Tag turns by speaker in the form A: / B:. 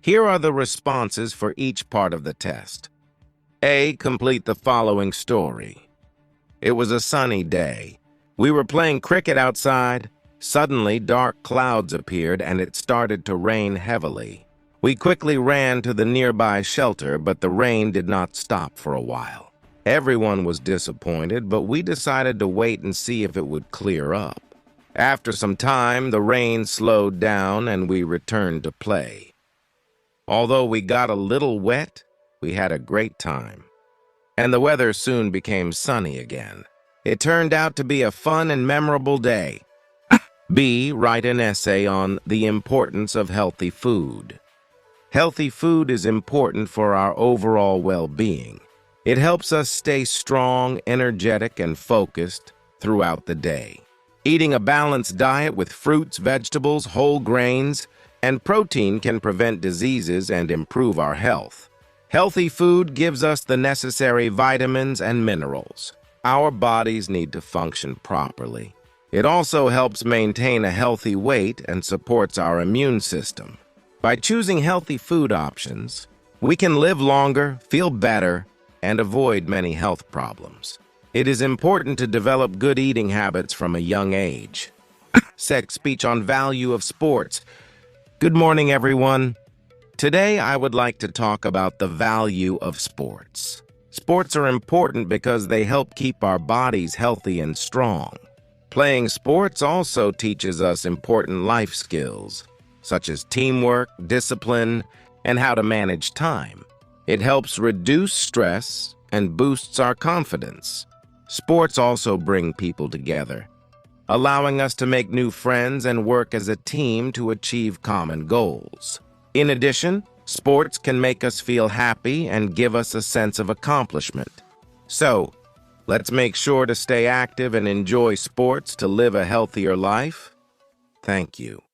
A: Here are the responses for each part of the test. A. Complete the following story. It was a sunny day. We were playing cricket outside. Suddenly, dark clouds appeared and it started to rain heavily. We quickly ran to the nearby shelter, but the rain did not stop for a while. Everyone was disappointed, but we decided to wait and see if it would clear up. After some time, the rain slowed down and we returned to play. Although we got a little wet, we had a great time. And the weather soon became sunny again. It turned out to be a fun and memorable day. B. Write an essay on the importance of healthy food. Healthy food is important for our overall well-being. It helps us stay strong, energetic, and focused throughout the day. Eating a balanced diet with fruits, vegetables, whole grains, and protein can prevent diseases and improve our health. Healthy food gives us the necessary vitamins and minerals. Our bodies need to function properly. It also helps maintain a healthy weight and supports our immune system. By choosing healthy food options, we can live longer, feel better, and avoid many health problems. It is important to develop good eating habits from a young age. Sex speech on value of sports. Good morning, everyone. Today, I would like to talk about the value of sports. Sports are important because they help keep our bodies healthy and strong. Playing sports also teaches us important life skills, such as teamwork, discipline, and how to manage time. It helps reduce stress and boosts our confidence. Sports also bring people together, allowing us to make new friends and work as a team to achieve common goals. In addition, sports can make us feel happy and give us a sense of accomplishment. So, let's make sure to stay active and enjoy sports to live a healthier life. Thank you.